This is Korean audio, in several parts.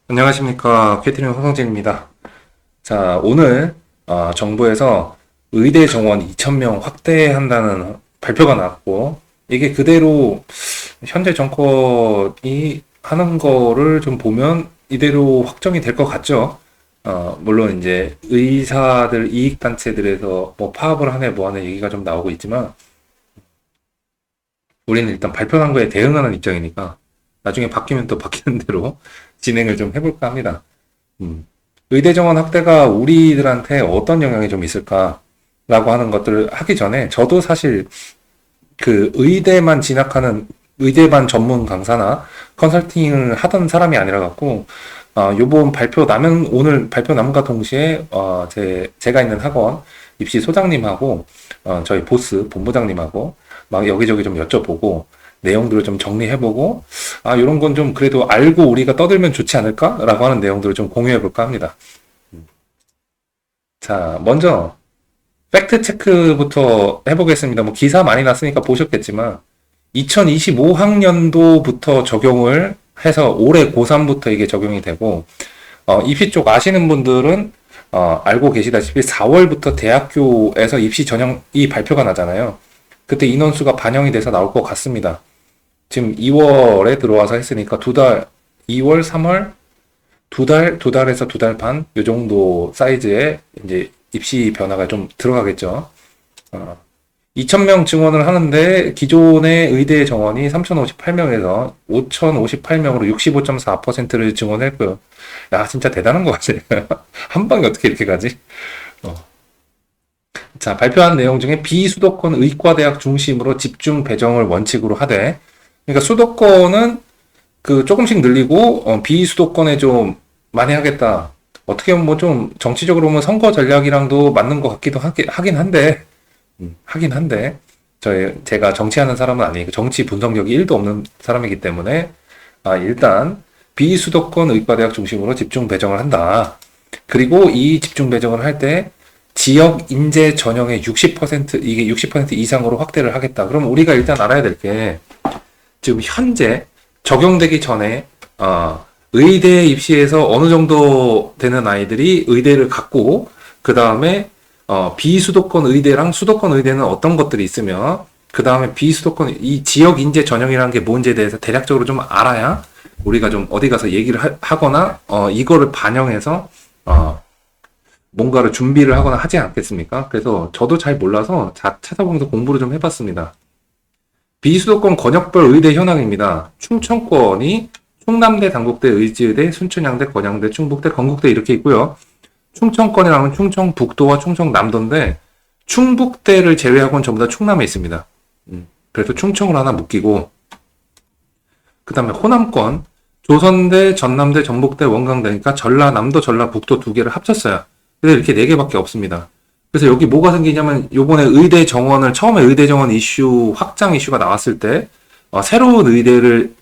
안녕하십니까. 캐트린 홍성진입니다. 자, 오늘 정부에서 의대 정원 2,000명 확대한다는 발표가 나왔고, 이게 그대로 현재 정권이 하는 거를 좀 보면 이대로 확정이 될 것 같죠. 물론 이제 의사들 이익단체들에서 뭐 파업을 하네 뭐 하네 얘기가 좀 나오고 있지만, 우리는 일단 발표한 거에 대응하는 입장이니까 나중에 바뀌면 또 바뀌는 대로 진행을 좀 해볼까 합니다. 음. 의대 정원 확대가 우리들한테 어떤 영향이 좀 있을까라고 하는 것들을 하기 전에 저도 사실 그 의대만 진학하는 의대반 전문 강사나 컨설팅을 하던 사람이 아니라 갖고 요번 발표 나면 오늘 발표 남과 동시에 제가 있는 학원 입시 소장님하고 저희 보스 본부장님하고 막 여기저기 좀 여쭤보고 내용들을 좀 정리해보고 이런 건 좀 그래도 알고 우리가 떠들면 좋지 않을까라고 하는 내용들을 좀 공유해볼까 합니다. 자, 먼저 팩트 체크부터 해보겠습니다. 뭐 기사 많이 났으니까 보셨겠지만 2025학년도부터 적용을 해서 올해 고3부터 이게 적용이 되고 입시 쪽 아시는 분들은 알고 계시다시피 4월부터 대학교에서 입시 전형이 발표가 나잖아요. 그때 인원수가 반영이 돼서 나올 것 같습니다. 지금 2월에 들어와서 했으니까 2달, 2월, 3월, 2달, 2달에서 2달 반, 요 정도 사이즈의 이제 입시 변화가 좀 들어가겠죠. 2,000명 증원을 하는데 기존의 의대 정원이 3,058명에서 5,058명으로 65.4%를 증원했고요. 야, 진짜 대단한 것 같아요. 한 방에 어떻게 이렇게 가지? 어. 자, 발표한 내용 중에 비수도권 의과대학 중심으로 집중 배정을 원칙으로 하되, 그러니까 수도권은 그 조금씩 늘리고 비수도권에 좀 많이 하겠다. 어떻게 보면 뭐 좀 정치적으로 보면 선거 전략이랑도 맞는 것 같기도 하긴 한데 제가 정치하는 사람은 아니고 정치 분석력이 1도 없는 사람이기 때문에 일단 비수도권 의과대학 중심으로 집중 배정을 한다. 그리고 이 집중 배정을 할 때 지역 인재 전형의 60% 이게 60% 이상으로 확대를 하겠다. 그럼 우리가 일단 알아야 될 게 지금 현재 적용되기 전에 의대 입시에서 어느 정도 되는 아이들이 의대를 갖고 그 다음에 비수도권 의대랑 수도권 의대는 어떤 것들이 있으며 그 다음에 비수도권 이 지역 인재 전형이라는 게 뭔지에 대해서 대략적으로 좀 알아야 우리가 좀 어디 가서 얘기를 하거나 이거를 반영해서 뭔가를 준비를 하거나 하지 않겠습니까? 그래서 저도 잘 몰라서 찾아보면서 공부를 좀 해봤습니다. 비수도권 권역별 의대 현황입니다. 충청권이 충남대, 당국대, 의지의대, 순천향대, 건양대, 충북대, 건국대 이렇게 있고요. 충청권이라면 충청북도와 충청남도인데 충북대를 제외하고는 전부 다 충남에 있습니다. 그래서 충청을 하나 묶이고 그 다음에 호남권 조선대, 전남대, 전북대, 원광대니까 전라남도, 전라북도 두 개를 합쳤어요. 그래서 이렇게 네 개밖에 없습니다. 그래서 여기 뭐가 생기냐면 요번에 의대 정원을 처음에 의대 정원 이슈 확장 이슈가 나왔을 때 새로운 의대를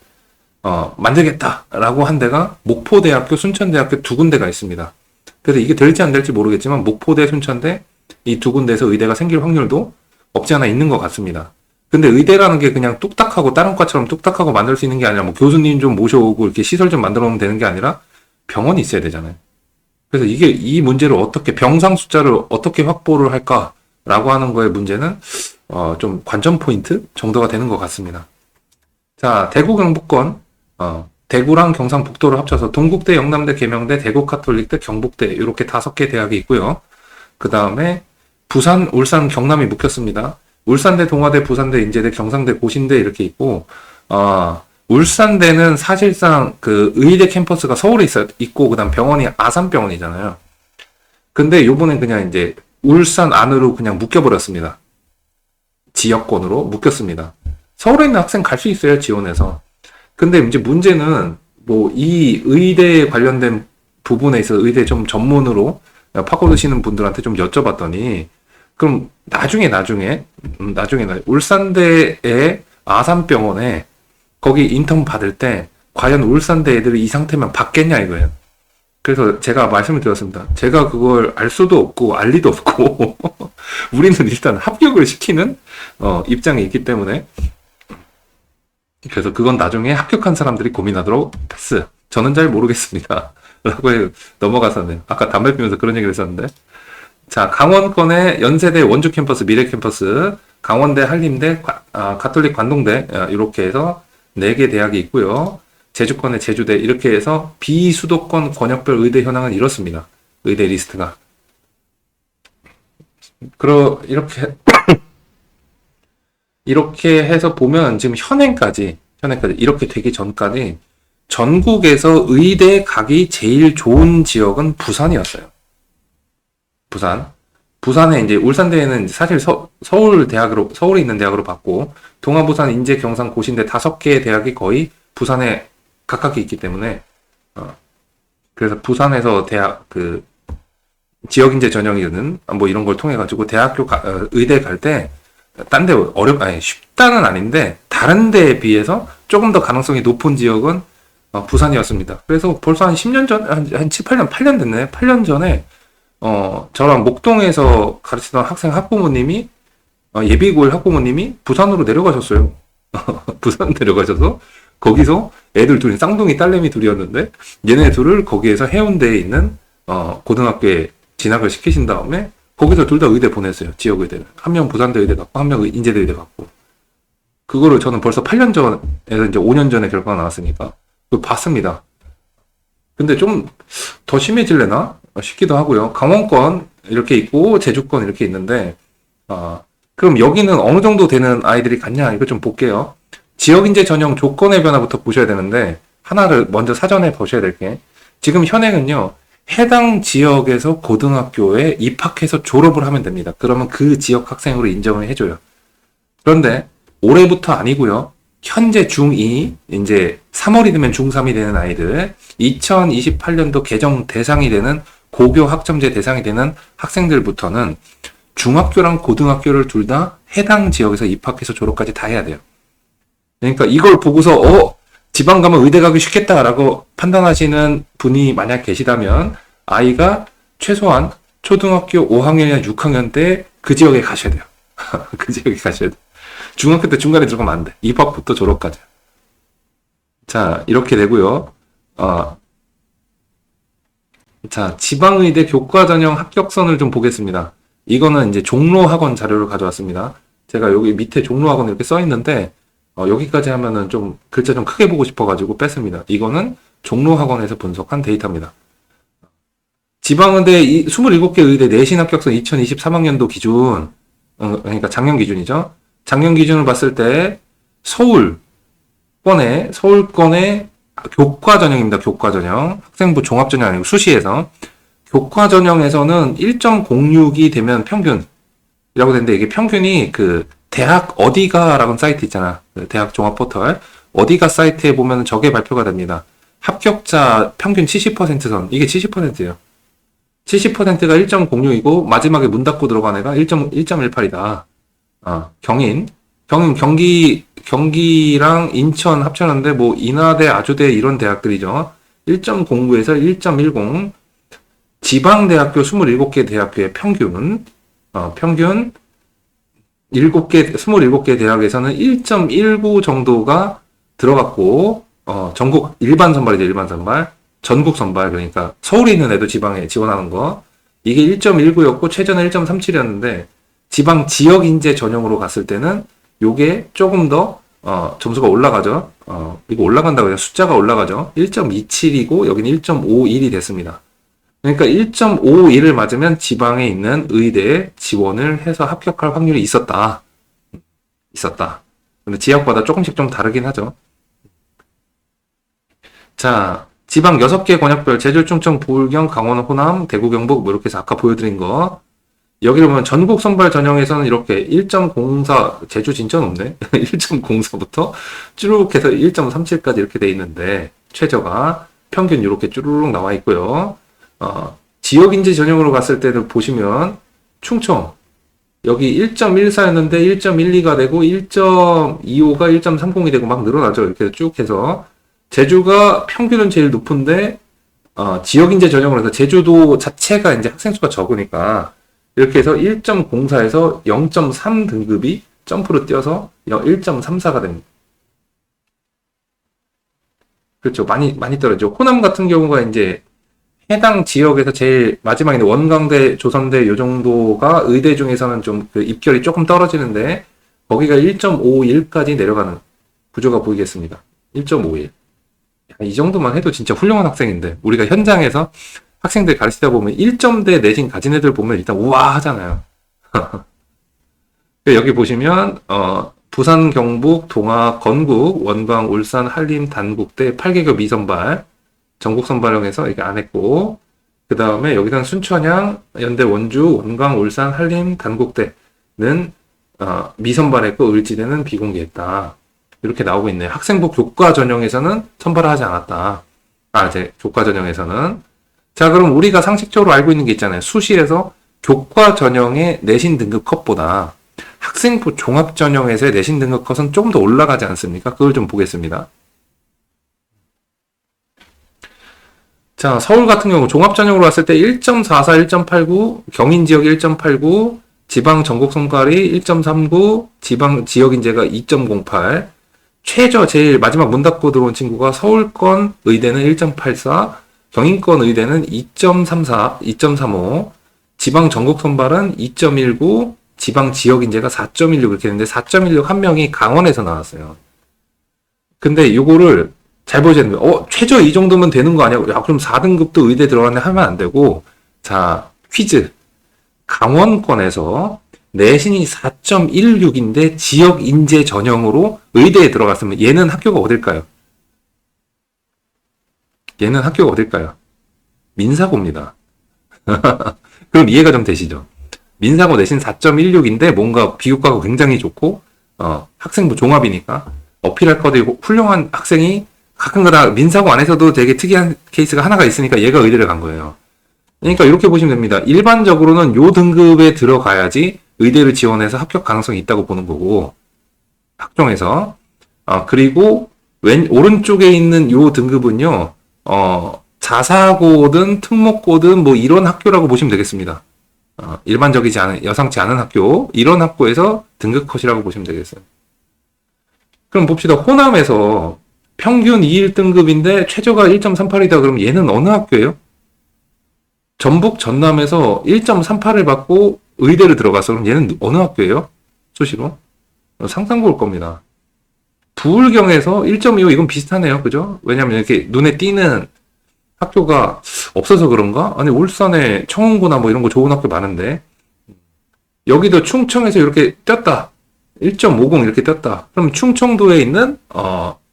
만들겠다라고 한 데가 목포대학교, 순천대학교 두 군데가 있습니다. 그래서 이게 될지 안 될지 모르겠지만 목포대, 순천대 이 두 군데에서 의대가 생길 확률도 없지 않아 있는 것 같습니다. 근데 의대라는 게 그냥 뚝딱하고 다른 과처럼 뚝딱하고 만들 수 있는 게 아니라 뭐 교수님 좀 모셔오고 이렇게 시설 좀 만들어 놓으면 되는 게 아니라 병원이 있어야 되잖아요. 그래서 이 문제를 어떻게 병상 숫자를 어떻게 확보를 할까라고 하는 거의 문제는 좀 관전 포인트 정도가 되는 것 같습니다. 자, 대구 경북권 대구랑 경상북도를 합쳐서 동국대, 영남대, 계명대, 대구 카톨릭대, 경북대 이렇게 5개 대학이 있고요. 그 다음에 부산, 울산, 경남이 묶였습니다. 울산대, 동아대, 부산대, 인제대, 경상대, 고신대 이렇게 있고 울산대는 사실상 그 의대 캠퍼스가 서울에 있고 그다음 병원이 아산병원이잖아요. 근데 요번엔 그냥 이제 울산 안으로 그냥 묶여버렸습니다. 지역권으로 묶였습니다. 서울에 있는 학생 갈 수 있어요, 지원해서. 근데 이제 문제는 뭐 이 의대에 관련된 부분에 있어서 의대 좀 전문으로 파고드시는 분들한테 좀 여쭤봤더니 그럼 나중에 울산대의 아산병원에 거기 인턴 받을 때 과연 울산대 애들이 이 상태면 받겠냐 이거예요. 그래서 제가 말씀을 드렸습니다. 제가 그걸 알 수도 없고 알 리도 없고 우리는 일단 합격을 시키는 입장에 있기 때문에 그래서 그건 나중에 합격한 사람들이 고민하도록 패스. 저는 잘 모르겠습니다. 라고 넘어갔었네요. 아까 담배 피면서 그런 얘기를 했었는데. 자, 강원권의 연세대 원주 캠퍼스, 미래 캠퍼스, 강원대, 한림대, 가톨릭 관동대, 이렇게 해서 4개 대학이 있고요. 제주권의 제주대, 이렇게 해서 비수도권 권역별 의대 현황은 이렇습니다. 의대 리스트가. 이렇게 해서 보면 지금 현행까지 이렇게 되기 전까지 전국에서 의대 가기 제일 좋은 지역은 부산이었어요. 부산에 이제 울산대에는 사실 서울에 있는 대학으로 봤고, 동아부산, 인제, 경상, 고신대 5개의 대학이 거의 부산에 가깝게 있기 때문에, 그래서 부산에서 대학, 지역인재 전형이든 뭐 이런 걸 통해가지고 의대 갈 때, 딴 데 쉽다는 아닌데, 다른 데에 비해서 조금 더 가능성이 높은 지역은 부산이었습니다. 그래서 벌써 한 10년 한 7, 8년, 8년 됐네. 8년 전에, 저랑 목동에서 가르치던 학부모님이, 예비고일 학부모님이 부산으로 내려가셨어요. 부산 내려가셔서, 거기서 애들 둘이, 쌍둥이 딸내미 둘이었는데, 얘네 둘을 거기에서 해운대에 있는, 고등학교에 진학을 시키신 다음에, 거기서 둘 다 의대 보냈어요. 지역 의대를. 한 명 부산대 의대 갔고, 한 명 인제대 의대 갔고. 그거를 저는 벌써 8년 전에서 이제 5년 전에 결과가 나왔으니까, 그거 봤습니다. 근데 좀 더 심해질래나 싶기도 하고요. 강원권 이렇게 있고 제주권 이렇게 있는데, 그럼 여기는 어느 정도 되는 아이들이 갔냐, 이거 좀 볼게요. 지역인재 전형 조건의 변화부터 보셔야 되는데, 하나를 먼저 사전에 보셔야 될 게, 지금 현행은요, 해당 지역에서 고등학교에 입학해서 졸업을 하면 됩니다. 그러면 그 지역 학생으로 인정을 해줘요. 그런데 올해부터 아니고요. 현재 중2, 이제 3월이 되면 중3이 되는 아이들, 2028년도 개정 대상이 되는 고교 학점제 대상이 되는 학생들부터는 중학교랑 고등학교를 둘 다 해당 지역에서 입학해서 졸업까지 다 해야 돼요. 그러니까 이걸 보고서 지방 가면 의대 가기 쉽겠다라고 판단하시는 분이 만약 계시다면 아이가 최소한 초등학교 5학년이나 6학년 때 그 지역에 가셔야 돼요. 그 지역에 가셔야 돼요. 중학교 때 중간에 들어가면 안 돼. 입학부터 졸업까지. 자, 이렇게 되고요. 자, 지방의대 교과전형 합격선을 좀 보겠습니다. 이거는 이제 종로학원 자료를 가져왔습니다. 제가 여기 밑에 종로학원 이렇게 써 있는데, 여기까지 하면은 좀 글자 좀 크게 보고 싶어가지고 뺐습니다. 이거는 종로학원에서 분석한 데이터입니다. 지방의대 27개 의대 내신 합격선 2023학년도 기준, 그러니까 작년 기준이죠. 작년 기준을 봤을 때 서울권의 교과전형입니다. 교과전형. 학생부 종합전형 아니고 수시에서. 교과전형에서는 1.06이 되면 평균이라고 되는데, 이게 평균이 대학 어디가라는 사이트 있잖아. 대학 종합 포털. 어디가 사이트에 보면 저게 발표가 됩니다. 합격자 평균 70% 선. 이게 70%예요. 70%가 1.06이고, 마지막에 문 닫고 들어간 애가 1.18이다. 경기랑 인천 합쳤는데, 뭐, 인하대, 아주대 이런 대학들이죠. 1.09에서 1.10. 지방대학교 27개 대학교의 평균 27개 대학에서는 1.19 정도가 들어갔고, 전국 일반 선발이죠, 일반 선발. 전국 선발, 그러니까 서울에 있는 애도 지방에 지원하는 거. 이게 1.19였고, 최저는 1.37이었는데, 지방 지역 인재 전형으로 갔을 때는 요게 조금 더 점수가 올라가죠. 이거 올라간다고 해요. 숫자가 올라가죠. 1.27이고 여기는 1.51이 됐습니다. 그러니까 1.51을 맞으면 지방에 있는 의대에 지원을 해서 합격할 확률이 있었다. 근데 지역마다 조금씩 좀 다르긴 하죠. 자, 지방 6개 권역별 제주, 충청, 부울경, 강원, 호남, 대구, 경북 뭐 이렇게 해서 아까 보여드린 거. 여기를 보면 전국 선발 전형에서는 이렇게 1.04, 제주 진짜 높네. 1.04부터 쭈르륵 해서 1.37까지 이렇게 돼 있는데, 최저가 평균 이렇게 쭈르륵 나와 있고요. 지역인재 전형으로 갔을 때도 보시면, 충청, 여기 1.14였는데 1.12가 되고, 1.25가 1.30이 되고 막 늘어나죠. 이렇게 쭉 해서. 제주가 평균은 제일 높은데, 지역인재 전형으로 해서 제주도 자체가 이제 학생 수가 적으니까, 이렇게 해서 1.04에서 0.3 등급이 점프로 뛰어서 1.34가 됩니다. 그렇죠. 많이 떨어져. 호남 같은 경우가 이제 해당 지역에서 제일 마지막인데 원광대, 조선대 요 정도가 의대 중에서는 좀 그 입결이 조금 떨어지는데 거기가 1.51까지 내려가는 구조가 보이겠습니다. 1.51. 이 정도만 해도 진짜 훌륭한 학생인데 우리가 현장에서 학생들 가르치다 보면 1점대 내신 가진 애들 보면 일단 우와 하잖아요. 여기 보시면 부산, 경북, 동아, 건국, 원광, 울산, 한림, 단국대 8개교 미선발 전국 선발형에서 이게 안 했고 그 다음에 여기서는 순천향, 연대, 원주, 원광, 울산, 한림, 단국대는 미선발했고 을지대는 비공개했다. 이렇게 나오고 있네요. 학생부 교과 전형에서는 선발을 하지 않았다. 이제 교과 전형에서는. 자, 그럼 우리가 상식적으로 알고 있는 게 있잖아요. 수시에서 교과 전형의 내신 등급 컷보다 학생부 종합 전형에서의 내신 등급 컷은 조금 더 올라가지 않습니까? 그걸 좀 보겠습니다. 자, 서울 같은 경우 종합 전형으로 봤을 때 1.44, 1.89, 경인 지역 1.89, 지방 전국 선발이 1.39, 지방 지역 인재가 2.08, 최저 제일 마지막 문 닫고 들어온 친구가 서울권 의대는 1.84, 경인권 의대는 2.34, 2.35, 지방 전국 선발은 2.19, 지방 지역 인재가 4.16 이렇게 했는데 4.16 한 명이 강원에서 나왔어요. 근데 요거를 잘 보셔야 됩니다. 최저 이 정도면 되는 거 아니야? 야, 그럼 4등급도 의대 들어갔네 하면 안 되고, 자, 퀴즈. 강원권에서 내신이 4.16인데 지역 인재 전형으로 의대에 들어갔으면 얘는 학교가 어딜까요? 얘는 학교가 어딜까요? 민사고입니다. 그럼 이해가 좀 되시죠? 민사고 내신 4.16인데 뭔가 비교과가 굉장히 좋고, 학생부 종합이니까 어필할 거리 훌륭한 학생이 가끔가다 민사고 안에서도 되게 특이한 케이스가 하나가 있으니까 얘가 의대를 간 거예요. 그러니까 이렇게 보시면 됩니다. 일반적으로는 요 등급에 들어가야지 의대를 지원해서 합격 가능성이 있다고 보는 거고 학종에서 그리고 오른쪽에 있는 요 등급은요 자사고든 특목고든 뭐 이런 학교라고 보시면 되겠습니다. 일반적이지 않은 여상치 않은 학교 이런 학교에서 등급 컷이라고 보시면 되겠어요. 그럼 봅시다. 호남에서 평균 2.1등급인데 최저가 1.38이다. 그럼 얘는 어느 학교예요? 전북 전남에서 1.38을 받고 의대를 들어가서 그럼 얘는 어느 학교예요? 수시로? 상상고 올 겁니다. 부울경에서 1.25 이건 비슷하네요. 그죠? 왜냐면 이렇게 눈에 띄는 학교가 없어서 그런가? 아니 울산에 청운고나 뭐 이런 거 좋은 학교 많은데 여기도 충청에서 이렇게 떴다. 1.50 이렇게 떴다. 그럼 충청도에 있는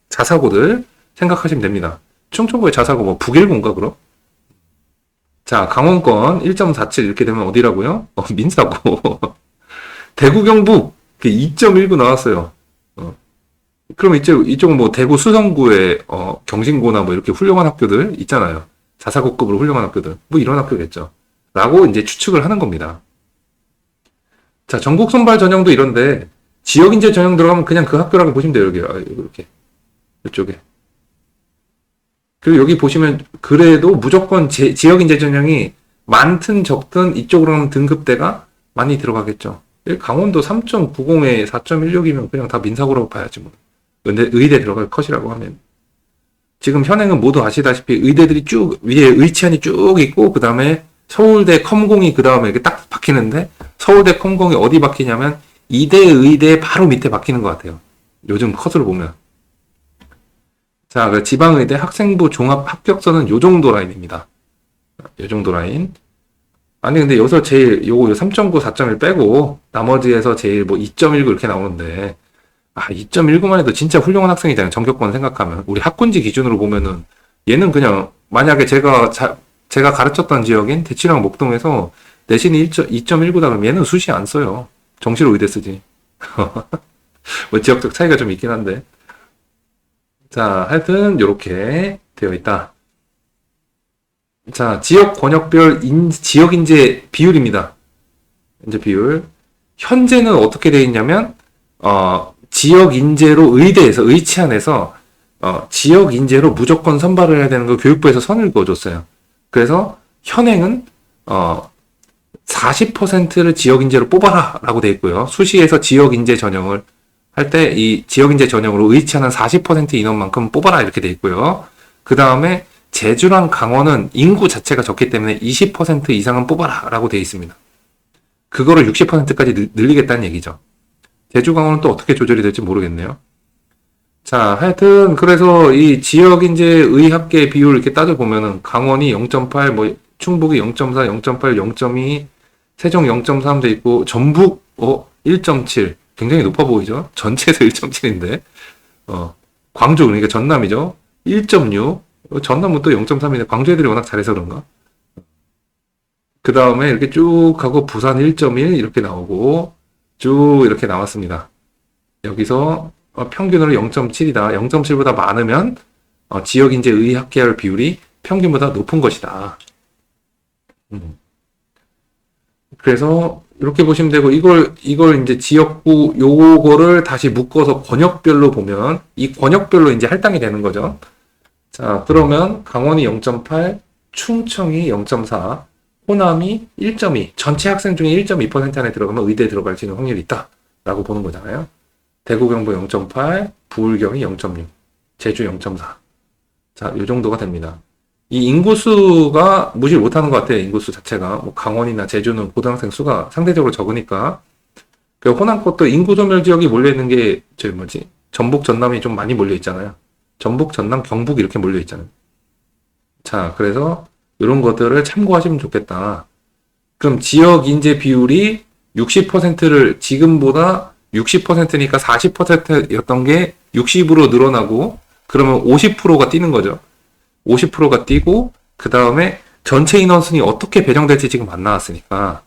자사고들 생각하시면 됩니다. 충청도의 자사고 뭐 북일고인가 그럼? 자, 강원권 1.47 이렇게 되면 어디라고요? 민사고. 대구 경북 2.19 나왔어요. 그럼 이쪽은 뭐 대구 수성구의 경신고나 뭐 이렇게 훌륭한 학교들 있잖아요. 자사고급으로 훌륭한 학교들. 뭐 이런 학교겠죠. 라고 이제 추측을 하는 겁니다. 자, 전국 선발 전형도 이런데 지역 인재 전형 들어가면 그냥 그 학교라고 보시면 돼요. 이렇게. 이쪽에. 그리고 여기 보시면 그래도 무조건 지역 인재 전형이 많든 적든 이쪽으로는 등급대가 많이 들어가겠죠. 강원도 3.90에 4.16이면 그냥 다 민사고라고 봐야지 뭐. 근데 의대 들어갈 컷이라고 하면 지금 현행은 모두 아시다시피 의대들이 쭉 위에 의치안이 쭉 있고 그 다음에 서울대 컴공이 그 다음에 이렇게 딱 박히는데 서울대 컴공이 어디 박히냐면 이대 의대 바로 밑에 박히는 것 같아요. 요즘 컷으로 보면. 자, 그 지방의대 학생부 종합 합격서는 요 정도 라인입니다. 요 정도 라인. 아니, 근데 여기서 제일 요거 3.9, 4.1 빼고 나머지에서 제일 뭐 2.19 이렇게 나오는데 2.19만 해도 진짜 훌륭한 학생이잖아요. 전교권 생각하면. 우리 학군지 기준으로 보면은 얘는 그냥 만약에 제가 가르쳤던 지역인 대치랑 목동에서 내신이 2.19다 그러면 얘는 수시 안 써요. 정시로 의대 쓰지. 뭐 지역적 차이가 좀 있긴 한데. 자, 하여튼 요렇게 되어 있다. 자, 지역 권역별 지역 인재 비율입니다. 인재 비율. 현재는 어떻게 되어 있냐면 지역 인재로 의대에서 의치안에서 지역 인재로 무조건 선발을 해야 되는 걸 교육부에서 선을 그어줬어요. 그래서 현행은 40%를 지역 인재로 뽑아라라고 되어 있고요. 수시에서 지역 인재 전형을 할 때 이 지역 인재 전형으로 의치하는 40% 인원만큼 뽑아라 이렇게 되어 있고요. 그 다음에 제주랑 강원은 인구 자체가 적기 때문에 20% 이상은 뽑아라 라고 되어 있습니다. 그거를 60%까지 늘리겠다는 얘기죠. 제주 강원은 또 어떻게 조절이 될지 모르겠네요. 자, 하여튼 그래서 이 지역 인재 의학계 비율 이렇게 따져보면은 강원이 0.8, 뭐 충북이 0.4, 0.8, 0.2, 세종 0.3 돼 있고 전북 1.7 굉장히 높아 보이죠? 전체에서 1.7인데 광주 그러니까 전남이죠. 1.6 전남은 또 0.3인데 광주 애들이 워낙 잘해서 그런가? 그 다음에 이렇게 쭉 하고 부산 1.1 이렇게 나오고 쭉 이렇게 나왔습니다. 여기서 평균으로 0.7이다. 0.7보다 많으면 지역 인재 의학계열 비율이 평균보다 높은 것이다. 그래서 이렇게 보시면 되고 이걸 이제 지역구 요거를 다시 묶어서 권역별로 보면 이 권역별로 이제 할당이 되는 거죠. 자, 그러면 강원이 0.8, 충청이 0.4, 호남이 1.2, 전체 학생 중에 1.2% 안에 들어가면 의대에 들어갈 수 있는 확률이 있다 라고 보는 거잖아요. 대구 경북 0.8, 부울경이 0.6, 제주 0.4. 자, 요 정도가 됩니다. 이 인구수가 무시를 못하는 것 같아요. 인구수 자체가. 뭐 강원이나 제주는 고등학생 수가 상대적으로 적으니까. 그 호남 것도 인구 소멸 지역이 몰려있는 게 전북 전남이 좀 많이 몰려있잖아요. 전북 전남 경북 이렇게 몰려있잖아요. 자, 그래서 이런 것들을 참고하시면 좋겠다. 그럼 지역 인재 비율이 60%를 지금보다 60%니까 40%였던 게 60으로 늘어나고 그러면 50%가 뛰는 거죠. 50%가 뛰고 그 다음에 전체 인원순이 어떻게 배정될지 지금 안 나왔으니까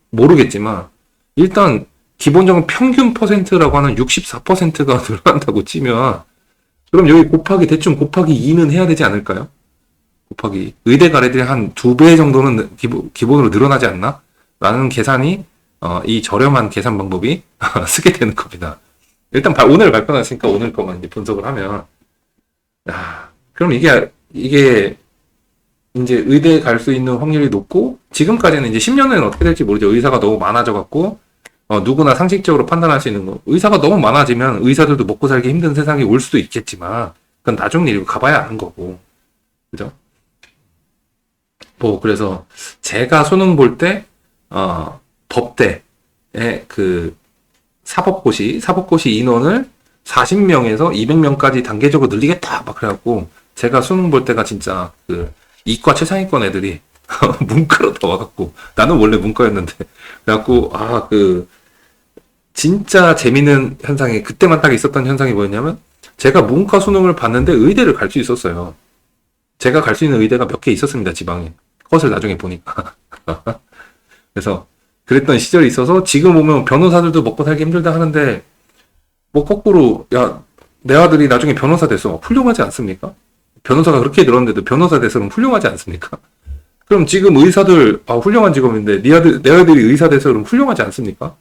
모르겠지만 일단 기본적으로 평균 퍼센트라고 하는 64%가 늘어난다고 치면 그럼 여기 대충 곱하기 2는 해야 되지 않을까요? 곱하기 의대 가래들이 한 2배 정도는 기본으로 늘어나지 않나? 라는 계산이 이 저렴한 계산 방법이 쓰게 되는 겁니다. 일단 오늘 발표났으니까 오늘 것만 이제 분석을 하면 그럼 이게 이제 의대에 갈 수 있는 확률이 높고 지금까지는 이제 10년 후에는 어떻게 될지 모르죠. 의사가 너무 많아져 갖고 누구나 상식적으로 판단할 수 있는 거. 의사가 너무 많아지면 의사들도 먹고 살기 힘든 세상이 올 수도 있겠지만 그건 나중 일이고 가봐야 아는 거고. 그죠? 그래서 제가 수능 볼 때 법대의 그 사법고시 인원을 40명에서 200명까지 단계적으로 늘리겠다 막 그래갖고 제가 수능 볼 때가 진짜 그 이과 최상위권 애들이 문과로 다 와갖고 나는 원래 문과였는데 그래갖고 진짜 재밌는 현상이 그때만 딱 있었던 현상이 뭐였냐면 제가 문과 수능을 봤는데 의대를 갈 수 있었어요. 제가 갈 수 있는 의대가 몇 개 있었습니다. 지방에. 컷을 나중에 보니까. 그래서 그랬던 시절이 있어서 지금 보면 변호사들도 먹고 살기 힘들다 하는데 뭐 거꾸로 내 아들이 나중에 변호사 돼서 훌륭하지 않습니까? 변호사가 그렇게 늘었는데도 변호사 돼서 그럼 훌륭하지 않습니까? 그럼 지금 의사들 훌륭한 직업인데 내 아들이 의사 돼서 그럼 훌륭하지 않습니까?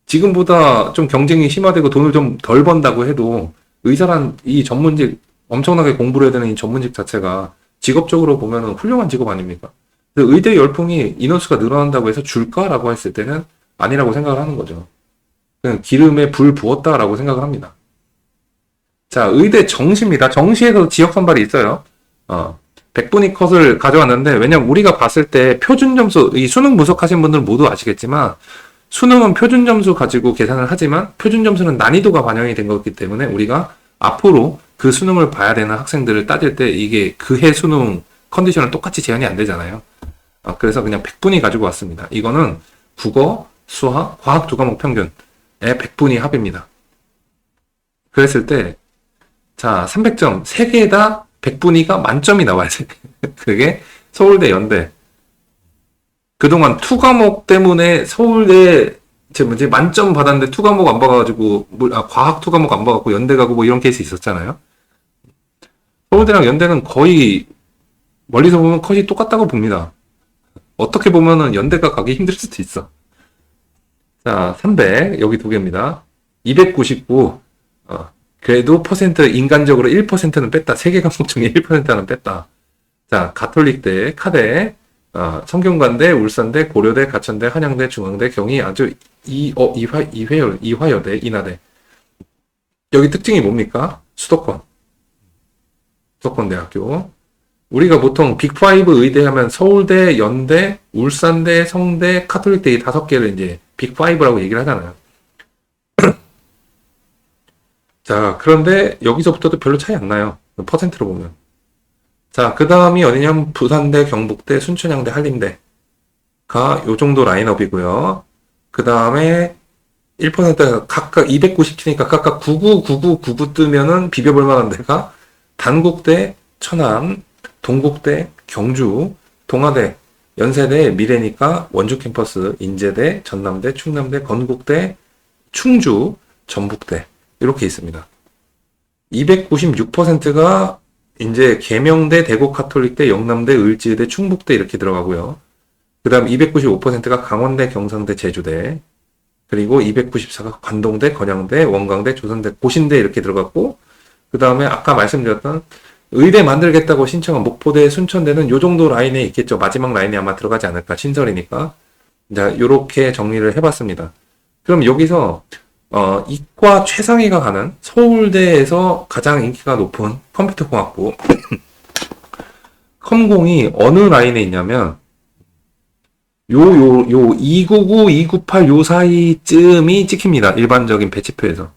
지금보다 좀 경쟁이 심화되고 돈을 좀 덜 번다고 해도 의사란 이 전문직 엄청나게 공부를 해야 되는 이 전문직 자체가 직업적으로 보면은 훌륭한 직업 아닙니까? 의대 열풍이 인원수가 늘어난다고 해서 줄까라고 했을 때는 아니라고 생각을 하는 거죠. 그냥 기름에 불 부었다라고 생각을 합니다. 자, 의대 정시입니다. 정시에서 지역 선발이 있어요. 백분위 컷을 가져왔는데 왜냐면 우리가 봤을 때 표준 점수, 이 수능 분석하신 분들은 모두 아시겠지만 수능은 표준 점수 가지고 계산을 하지만 표준 점수는 난이도가 반영이 된 거기 때문에 우리가 앞으로 그 수능을 봐야 되는 학생들을 따질 때 이게 그해 수능 컨디션을 똑같이 제한이 안 되잖아요. 그래서 그냥 100분위 가지고 왔습니다. 이거는 국어, 수학, 과학 두 과목 평균의 100분위 합입니다. 그랬을 때, 자, 300점, 3개 다 100분위가 만점이 나와야 돼. 그게 서울대, 연대. 그동안 투 과목 때문에 서울대, 만점 받았는데 투 과목 안 봐가지고, 과학 투 과목 안 봐갖고 연대 가고 뭐 이런 케이스 있었잖아요. 서울대랑 연대는 거의 멀리서 보면 컷이 똑같다고 봅니다. 어떻게 보면은 연대가 가기 힘들 수도 있어. 자, 300 여기 두 개입니다. 299 그래도 퍼센트 인간적으로 1%는 뺐다. 3개 과목 중에 1%는 뺐다. 자, 가톨릭대, 카대, 성균관대, 울산대, 고려대, 가천대, 한양대, 중앙대, 경희, 아주 이화여대, 인하대. 여기 특징이 뭡니까? 수도권. 수도권대학교. 우리가 보통 빅5 의대 하면 서울대, 연대, 울산대, 성대, 카톨릭대 이 5개를 이제 빅5라고 얘기를 하잖아요. 자, 그런데 여기서부터도 별로 차이 안 나요. 퍼센트로 보면. 자, 그 다음이 어디냐면 부산대, 경북대, 순천향대, 한림대가 요 정도 라인업이고요. 그 다음에 1%가 각각 297이니까 각각 99, 99, 99 뜨면은 비벼볼 만한 데가 단국대, 천안, 동국대, 경주, 동아대, 연세대, 미래니까 원주 캠퍼스, 인제대, 전남대, 충남대, 건국대, 충주, 전북대 이렇게 있습니다. 296%가 이제 계명대, 대구카톨릭대, 영남대, 을지의대, 충북대 이렇게 들어가고요. 그 다음 295%가 강원대, 경상대, 제주대, 그리고 294가 관동대, 건양대, 원광대, 조선대, 고신대 이렇게 들어갔고, 그 다음에 아까 말씀드렸던 의대 만들겠다고 신청한 목포대, 순천대는 요 정도 라인에 있겠죠. 마지막 라인에 아마 들어가지 않을까. 신설이니까. 자, 요렇게 정리를 해봤습니다. 그럼 여기서 이과 최상위가 가는 서울대에서 가장 인기가 높은 컴퓨터공학부 컴공이 어느 라인에 있냐면 요 299, 298 요 사이쯤이 찍힙니다. 일반적인 배치표에서.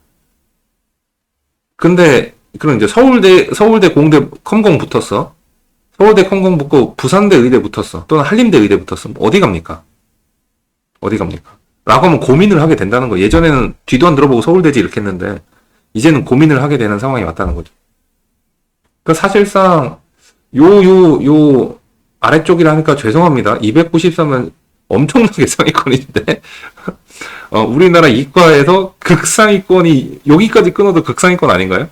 근데 그럼 이제 서울대 공대 컴공 붙었어. 서울대 컴공 붙고 부산대 의대 붙었어. 또는 한림대 의대 붙었어. 어디 갑니까? 어디 갑니까? 라고 하면 고민을 하게 된다는 거. 예전에는 뒤도 안 들어보고 서울대지 이렇게 했는데 이제는 고민을 하게 되는 상황이 왔다는 거죠. 그러니까 사실상 요 아래쪽이라 하니까 죄송합니다. 293은 엄청나게 상위권인데 우리나라 이과에서 극상위권이 여기까지 끊어도 극상위권 아닌가요?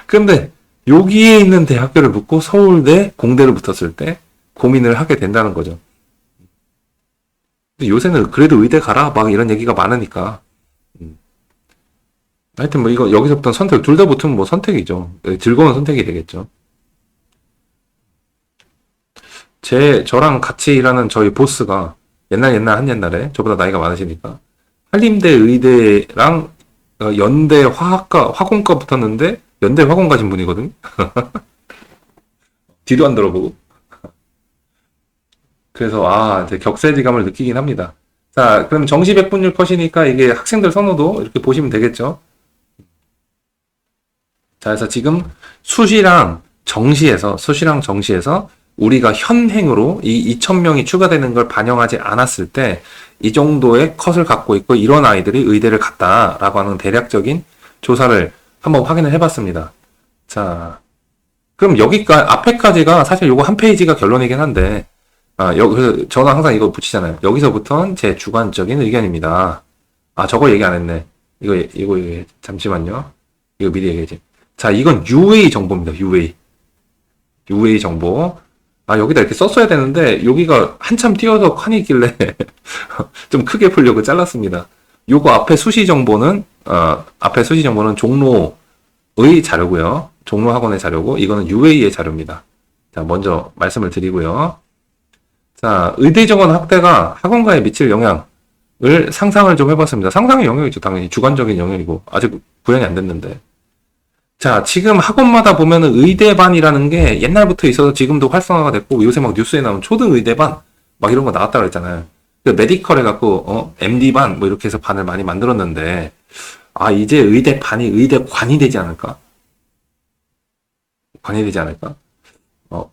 근데 여기에 있는 대학교를 붙고 서울대, 공대를 붙었을 때 고민을 하게 된다는 거죠. 근데 요새는 그래도 의대 가라 막 이런 얘기가 많으니까 하여튼 뭐 이거 여기서부터 선택 둘 다 붙으면 뭐 선택이죠. 즐거운 선택이 되겠죠. 저랑 같이 일하는 저희 보스가 한옛날에 저보다 나이가 많으시니까 한림대 의대랑 연대 화공과 붙었는데 연대 화공 가신 분이거든요. 뒤도 안 들어보고. 그래서 이제 격세지감을 느끼긴 합니다. 자, 그럼 정시 백분율 컷이니까 이게 학생들 선호도 이렇게 보시면 되겠죠. 자, 그래서 지금 수시랑 정시에서 우리가 현행으로 이 2,000명이 추가되는 걸 반영하지 않았을 때 이 정도의 컷을 갖고 있고 이런 아이들이 의대를 갔다라고 하는 대략적인 조사를 한번 확인을 해봤습니다. 자, 그럼 앞에까지가 사실 요거 한 페이지가 결론이긴 한데 그래서 저는 항상 이거 붙이잖아요. 여기서부터는 제 주관적인 의견입니다. 저거 얘기 안 했네. 이거 잠시만요. 이거 미리 얘기해야지. 자, 이건 UA 정보입니다. UA 정보. 여기다 이렇게 썼어야 되는데, 여기가 한참 띄어서 칸이 있길래, 좀 크게 풀려고 잘랐습니다. 요거 앞에 수시 정보는 종로의 자료고요. 종로 학원의 자료고, 이거는 UA의 자료입니다. 자, 먼저 말씀을 드리고요. 자, 의대 정원 확대가 학원가에 미칠 영향을 상상을 좀 해봤습니다. 상상의 영역이죠. 당연히 주관적인 영역이고, 아직 구현이 안 됐는데. 자, 지금 학원마다 보면은 의대반이라는 게 옛날부터 있어서 지금도 활성화가 됐고, 요새 막 뉴스에 나오는 초등 의대반, 막 이런 거 나왔다 그랬잖아요. 메디컬 해갖고, MD반, 뭐 이렇게 해서 반을 많이 만들었는데, 이제 의대반이 의대관이 되지 않을까?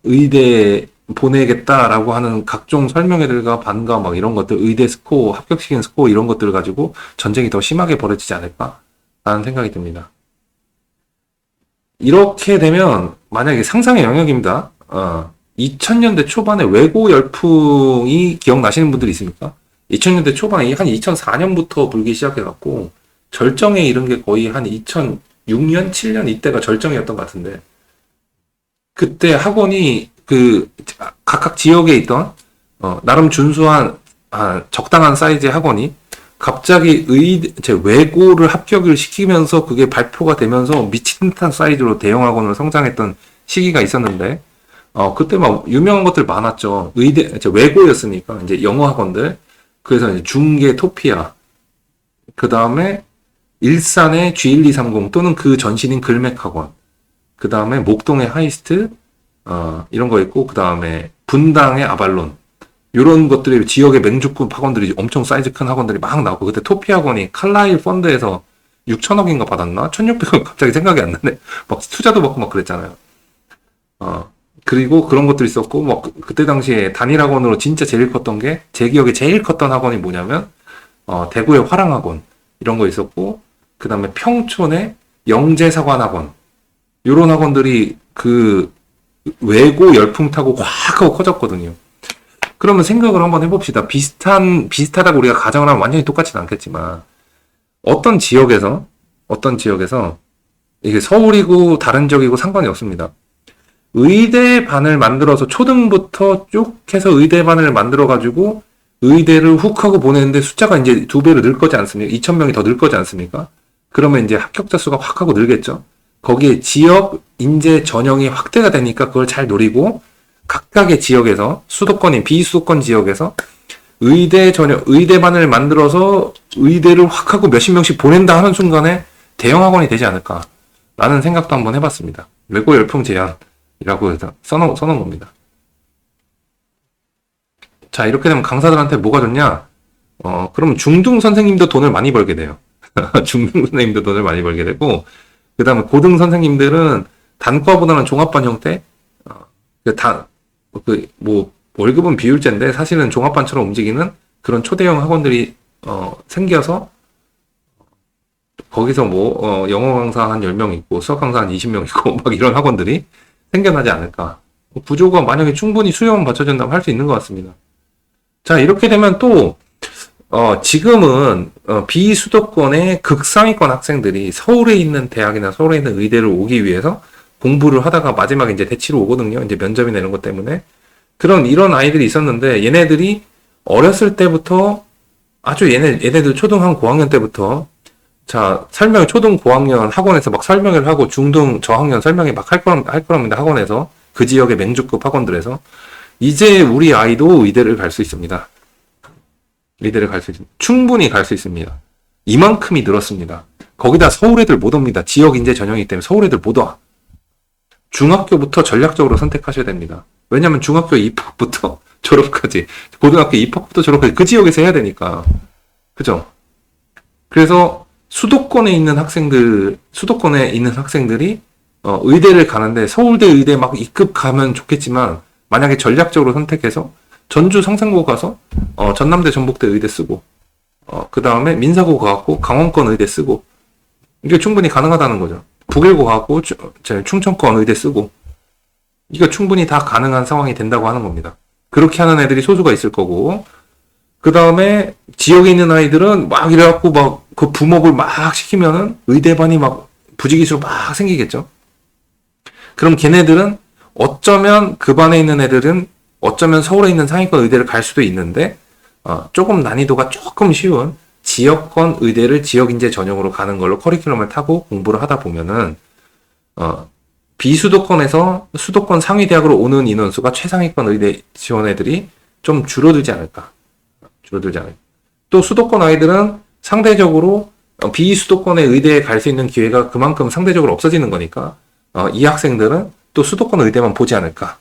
의대 보내겠다라고 하는 각종 설명회들과 반가 막 이런 것들, 의대 스코어, 합격시킨 스코어 이런 것들을 가지고 전쟁이 더 심하게 벌어지지 않을까? 라는 생각이 듭니다. 이렇게 되면 만약에 상상의 영역입니다. 2000년대 초반에 외고 열풍이 기억나시는 분들이 있습니까? 2000년대 초반에 한 2004년부터 불기 시작해갖고 절정에 이른 게 거의 한 2006년, 7년 이때가 절정이었던 것 같은데 그때 학원이 각각 지역에 있던 나름 준수한 적당한 사이즈의 학원이 갑자기 외고를 합격을 시키면서 그게 발표가 되면서 미친 듯한 사이즈로 대형 학원으로 성장했던 시기가 있었는데, 그때 막 유명한 것들 많았죠. 외고였으니까, 이제 영어 학원들. 그래서 이제 중계 토피아. 그 다음에 일산의 G1230 또는 그 전신인 글맥 학원. 그 다음에 목동의 하이스트, 이런 거 있고, 그 다음에 분당의 아발론. 요런 것들이 지역의 맹주급 학원들이 엄청 사이즈 큰 학원들이 막 나오고, 그때 토피 학원이 칼라일 펀드에서 6천억인가 받았나? 1,600억 갑자기 생각이 안 나네. 막 투자도 받고 막 그랬잖아요. 그리고 그런 것들이 있었고, 뭐, 그때 당시에 단일 학원으로 진짜 제일 컸던 게, 제 기억에 제일 컸던 학원이 뭐냐면, 대구의 화랑학원. 이런 거 있었고, 그 다음에 평촌의 영재사관학원. 요런 학원들이 그, 외고 열풍 타고 확 하고 커졌거든요. 그러면 생각을 한번 해봅시다. 비슷하다고 우리가 가정을 하면 완전히 똑같지는 않겠지만, 어떤 지역에서, 이게 서울이고 다른 지역이고 상관이 없습니다. 의대반을 만들어서 초등부터 쭉 해서 의대반을 만들어가지고 의대를 훅 하고 보내는데 숫자가 이제 2배로 늘 거지 않습니까? 2,000명이 더 늘 거지 않습니까? 그러면 이제 합격자 수가 확 하고 늘겠죠? 거기에 지역 인재 전형이 확대가 되니까 그걸 잘 노리고 각각의 지역에서 수도권인 비수도권 지역에서 의대 전형, 의대반을 만들어서 의대를 확 하고 몇십 명씩 보낸다 하는 순간에 대형 학원이 되지 않을까 라는 생각도 한번 해봤습니다. 외고 열풍 제한이라고 해서 써놓은 겁니다. 자, 이렇게 되면 강사들한테 뭐가 좋냐? 그럼 중등 선생님도 돈을 많이 벌게 돼요. 중등 선생님도 돈을 많이 벌게 되고, 그 다음에 고등 선생님들은 단과보다는 종합반 형태, 월급은 비율제인데 사실은 종합반처럼 움직이는 그런 초대형 학원들이, 생겨서, 거기서 영어 강사 한 10명 있고, 수학 강사 한 20명 있고, 막 이런 학원들이 생겨나지 않을까. 구조가 만약에 충분히 수요만 받쳐준다면 할 수 있는 것 같습니다. 자, 이렇게 되면 또, 지금은, 비수도권의 극상위권 학생들이 서울에 있는 대학이나 서울에 있는 의대를 오기 위해서 공부를 하다가 마지막에 이제 대치로 오거든요. 이제 면접이나 이런 것 때문에. 이런 아이들이 있었는데, 얘네들이 어렸을 때부터, 얘네들 초등 한 고학년 때부터, 자, 초등 고학년 학원에서 막 설명을 하고, 중등 저학년 설명을 막 할 거랍니다. 학원에서. 그 지역의 맹주급 학원들에서. 이제 우리 아이도 의대를 갈 수 있습니다. 충분히 갈 수 있습니다. 이만큼이 늘었습니다. 거기다 서울 애들 못 옵니다. 지역 인재 전형이기 때문에 서울 애들 못 와. 중학교부터 전략적으로 선택하셔야 됩니다. 왜냐면 중학교 입학부터 졸업까지, 고등학교 입학부터 졸업까지 그 지역에서 해야 되니까. 그죠? 그래서 수도권에 있는 학생들이, 의대를 가는데 서울대 의대 막 입급 가면 좋겠지만, 만약에 전략적으로 선택해서 전주 성산고 가서 전남대 전북대 의대 쓰고 그 다음에 민사고 가갖고 강원권 의대 쓰고 이게 충분히 가능하다는 거죠. 북일고 가갖고 충청권 의대 쓰고 이거 충분히 다 가능한 상황이 된다고 하는 겁니다. 그렇게 하는 애들이 소수가 있을 거고 그 다음에 지역에 있는 아이들은 막 이래갖고 막 그 부목을 막 시키면은 의대반이 막 부지기수로 막 생기겠죠. 그럼 걔네들은 어쩌면 그 반에 있는 애들은 어쩌면 서울에 있는 상위권 의대를 갈 수도 있는데 조금 난이도가 조금 쉬운 지역권 의대를 지역인재 전형으로 가는 걸로 커리큘럼을 타고 공부를 하다 보면은 비수도권에서 수도권 상위 대학으로 오는 인원수가 최상위권 의대 지원 애들이 좀 줄어들지 않을까. 또 수도권 아이들은 상대적으로 비수도권의 의대에 갈 수 있는 기회가 그만큼 상대적으로 없어지는 거니까 이 학생들은 또 수도권 의대만 보지 않을까.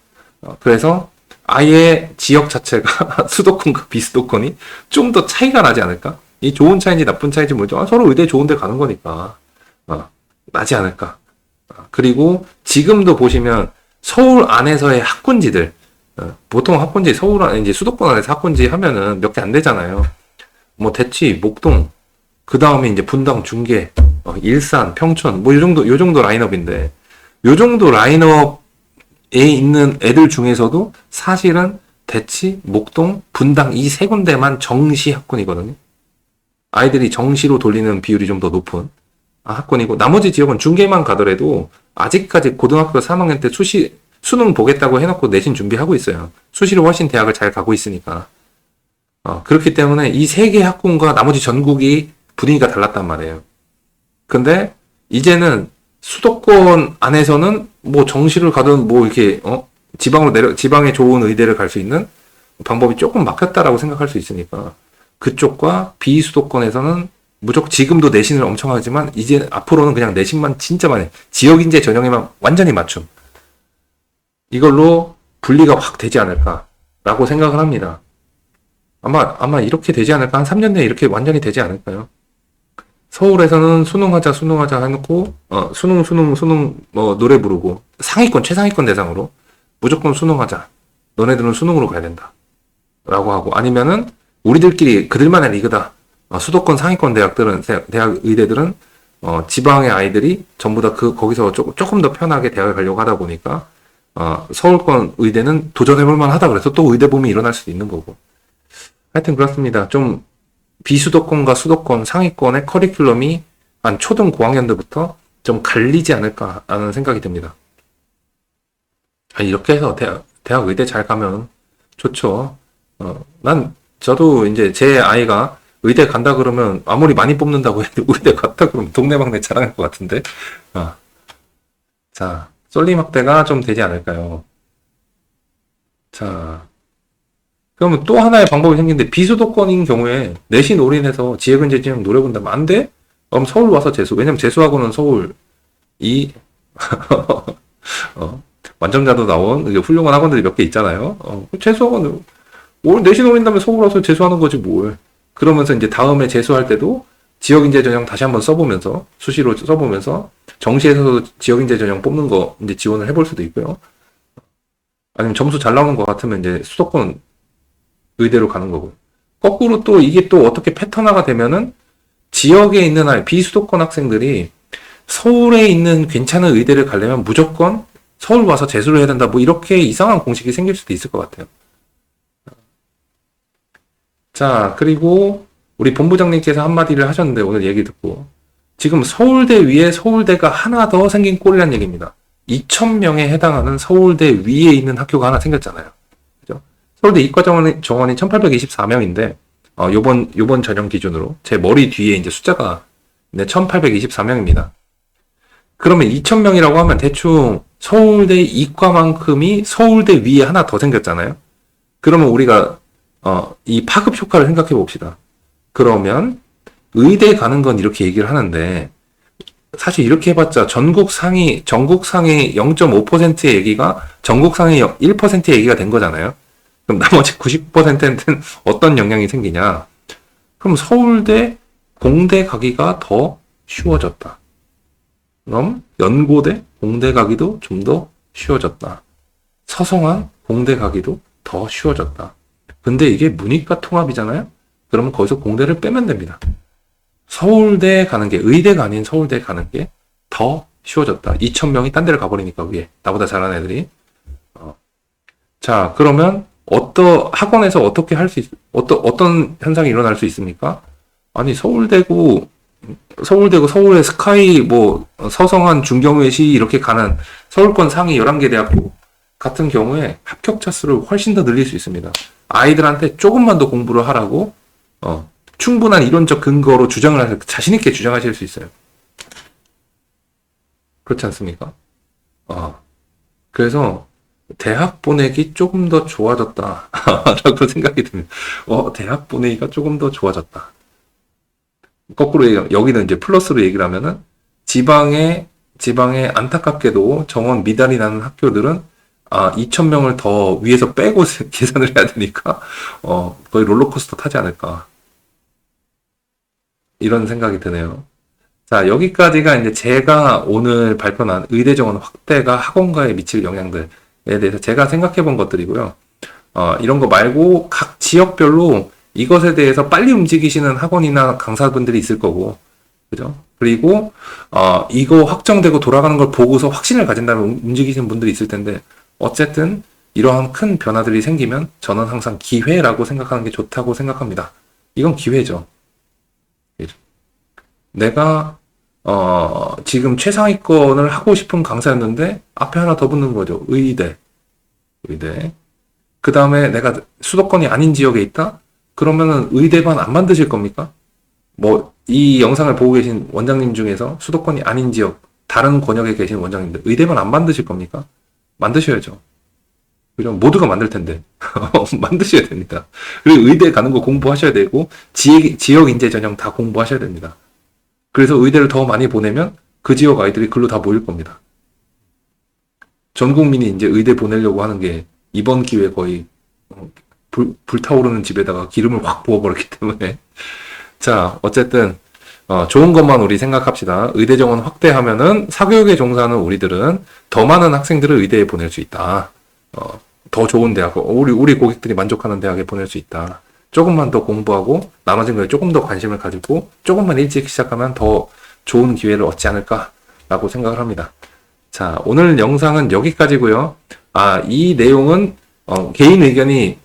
그래서 아예 지역 자체가 수도권과 비수도권이 좀 더 차이가 나지 않을까? 이 좋은 차이인지 나쁜 차이인지 모르죠. 서로 의대 좋은 데 가는 거니까. 나지 않을까. 그리고 지금도 보시면 서울 안에서의 학군지들, 보통 학군지 서울 안에 이제 수도권 안에서 학군지 하면은 몇 개 안 되잖아요. 뭐 대치, 목동, 그 다음에 이제 분당, 중계, 일산, 평촌, 뭐 요 정도 라인업인데, 요 정도 라인업에 있는 애들 중에서도 사실은 대치, 목동, 분당 이 세 군데만 정시 학군이거든요. 아이들이 정시로 돌리는 비율이 좀 더 높은 학군이고, 나머지 지역은 중계만 가더라도 아직까지 고등학교 3학년 때 수능 보겠다고 해놓고 내신 준비하고 있어요. 수시로 훨씬 대학을 잘 가고 있으니까. 그렇기 때문에 이 세 개 학군과 나머지 전국이 분위기가 달랐단 말이에요. 근데 이제는 수도권 안에서는 뭐 정시를 가든 뭐 이렇게 지방에 좋은 의대를 갈 수 있는 방법이 조금 막혔다라고 생각할 수 있으니까 그쪽과 비수도권에서는 무조건 지금도 내신을 엄청 하지만 이제 앞으로는 그냥 내신만 진짜 많이 지역인재 전형에만 완전히 맞춤. 이걸로 분리가 확 되지 않을까라고 생각을 합니다. 아마 이렇게 되지 않을까? 한 3년 내에 이렇게 완전히 되지 않을까요? 서울에서는 수능하자 해놓고 수능 뭐 노래 부르고 상위권 최상위권 대상으로 무조건 수능하자. 너네들은 수능으로 가야 된다. 라고 하고 아니면은 우리들끼리 그들만의 리그다. 수도권 상위권 대학들은 대학 의대들은 지방의 아이들이 전부 다 거기서 조금 더 편하게 대학을 가려고 하다 보니까 서울권 의대는 도전해볼 만하다 그래서 또 의대 붐이 일어날 수도 있는 거고. 하여튼 그렇습니다. 좀 비수도권과 수도권 상위권의 커리큘럼이 한 초등 고학년들부터 좀 갈리지 않을까 하는 생각이 듭니다. 이렇게 해서 대학 의대 잘 가면 좋죠. 저도 이제 제 아이가 의대 간다 그러면 아무리 많이 뽑는다고 해도 의대 갔다 그러면 동네방네 자랑할 것 같은데. 자, 쏠림학대가 좀 되지 않을까요? 자, 그러면 또 하나의 방법이 생기는데 비수도권인 경우에 내신 올인해서 지역은퇴 지역 노래 본다면 안 돼? 그럼 서울 와서 재수. 왜냐면 재수하고는 서울 완전자도 나온 훌륭한 학원들이 몇 개 있잖아요. 재수학원 내신 올린다면 서울 와서 재수하는 거지 뭘. 그러면서 이제 다음에 재수할 때도 지역인재 전형 다시 한번 써보면서 수시로 써보면서 정시에서도 지역인재 전형 뽑는 거 이제 지원을 해볼 수도 있고요. 아니면 점수 잘 나오는 것 같으면 이제 수도권 의대로 가는 거고. 거꾸로 또 이게 또 어떻게 패턴화가 되면은 지역에 있는 비수도권 학생들이 서울에 있는 괜찮은 의대를 가려면 무조건 서울 와서 재수를 해야 된다. 뭐 이렇게 이상한 공식이 생길 수도 있을 것 같아요. 자, 그리고 우리 본부장님께서 한마디를 하셨는데 오늘 얘기 듣고 지금 서울대 위에 서울대가 하나 더 생긴 꼴이란 얘기입니다. 2,000명에 해당하는 서울대 위에 있는 학교가 하나 생겼잖아요. 그죠? 서울대 이과 정원이 1,824명인데 요번 전형 기준으로 제 머리 뒤에 이제 숫자가 1,824명입니다. 그러면 2,000명이라고 하면 대충 서울대 이과만큼이 서울대 위에 하나 더 생겼잖아요. 그러면 우리가 이 파급 효과를 생각해 봅시다. 그러면 의대 가는 건 이렇게 얘기를 하는데 사실 이렇게 해봤자 전국 상위 0.5%의 얘기가 전국 상위 1%의 얘기가 된 거잖아요. 그럼 나머지 90%는 어떤 영향이 생기냐? 그럼 서울대 공대 가기가 더 쉬워졌다. 그럼 연고대 공대 가기도 좀 더 쉬워졌다. 서성한 공대 가기도 더 쉬워졌다. 근데 이게 문이과 통합이잖아요? 그러면 거기서 공대를 빼면 됩니다. 서울대 가는 게, 의대가 아닌 서울대 가는 게 더 쉬워졌다. 2,000명이 딴 데를 가버리니까 위에. 나보다 잘하는 애들이. 자, 그러면 학원에서 어떻게 어떤 현상이 일어날 수 있습니까? 아니, 서울대고 서울의 스카이, 서성한 중경외시 이렇게 가는 서울권 상위 11개 대학교 같은 경우에 합격자 수를 훨씬 더 늘릴 수 있습니다. 아이들한테 조금만 더 공부를 하라고 충분한 이론적 근거로 자신있게 주장하실 수 있어요. 그렇지 않습니까? 그래서 대학 보내기 조금 더 좋아졌다 라고 생각이 듭니다. 대학 보내기가 조금 더 좋아졌다. 거꾸로 여기는 이제 플러스로 얘기를 하면은 지방에 안타깝게도 정원 미달이 나는 학교들은 2,000명을 더 위에서 빼고 계산을 해야 되니까 거의 롤러코스터 타지 않을까 이런 생각이 드네요. 자, 여기까지가 이제 제가 오늘 발표한 의대 정원 확대가 학원가에 미칠 영향들에 대해서 제가 생각해 본 것들이고요. 이런 거 말고 각 지역별로 이것에 대해서 빨리 움직이시는 학원이나 강사분들이 있을 거고, 그죠? 그리고 이거 확정되고 돌아가는 걸 보고서 확신을 가진 다음에 움직이시는 분들이 있을 텐데, 어쨌든 이러한 큰 변화들이 생기면 저는 항상 기회라고 생각하는 게 좋다고 생각합니다. 이건 기회죠. 내가 지금 최상위권을 하고 싶은 강사였는데 앞에 하나 더 붙는 거죠. 의대. 그 다음에 내가 수도권이 아닌 지역에 있다? 그러면은 의대반 안 만드실 겁니까? 이 영상을 보고 계신 원장님 중에서 수도권이 아닌 지역, 다른 권역에 계신 원장님들, 의대반 안 만드실 겁니까? 만드셔야죠. 그죠? 모두가 만들 텐데. 만드셔야 됩니다. 그리고 의대 가는 거 공부하셔야 되고, 지역 인재 전형 다 공부하셔야 됩니다. 그래서 의대를 더 많이 보내면 그 지역 아이들이 글로 다 모일 겁니다. 전 국민이 이제 의대 보내려고 하는 게 이번 기회에 거의 불타오르는 집에다가 기름을 확 부어버렸기 때문에. 자, 어쨌든, 좋은 것만 우리 생각합시다. 의대 정원 확대하면은 사교육에 종사하는 우리들은 더 많은 학생들을 의대에 보낼 수 있다. 더 좋은 대학, 우리 고객들이 만족하는 대학에 보낼 수 있다. 조금만 더 공부하고 나머진 거에 조금 더 관심을 가지고 조금만 일찍 시작하면 더 좋은 기회를 얻지 않을까라고 생각을 합니다. 자, 오늘 영상은 여기까지고요. 이 내용은 개인 의견이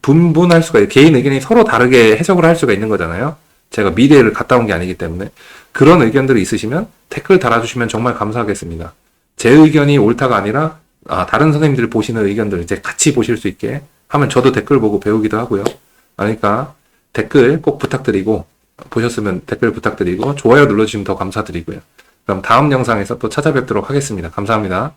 분분할 수가 개인 의견이 서로 다르게 해석을 할 수가 있는 거잖아요. 제가 미래를 갔다 온 게 아니기 때문에 그런 의견들이 있으시면 댓글 달아주시면 정말 감사하겠습니다. 제 의견이 옳다가 아니라 다른 선생님들이 보시는 의견들 이제 같이 보실 수 있게 하면 저도 댓글 보고 배우기도 하고요. 그러니까 댓글 꼭 부탁드리고 보셨으면 댓글 부탁드리고 좋아요 눌러주시면 더 감사드리고요. 그럼 다음 영상에서 또 찾아뵙도록 하겠습니다. 감사합니다.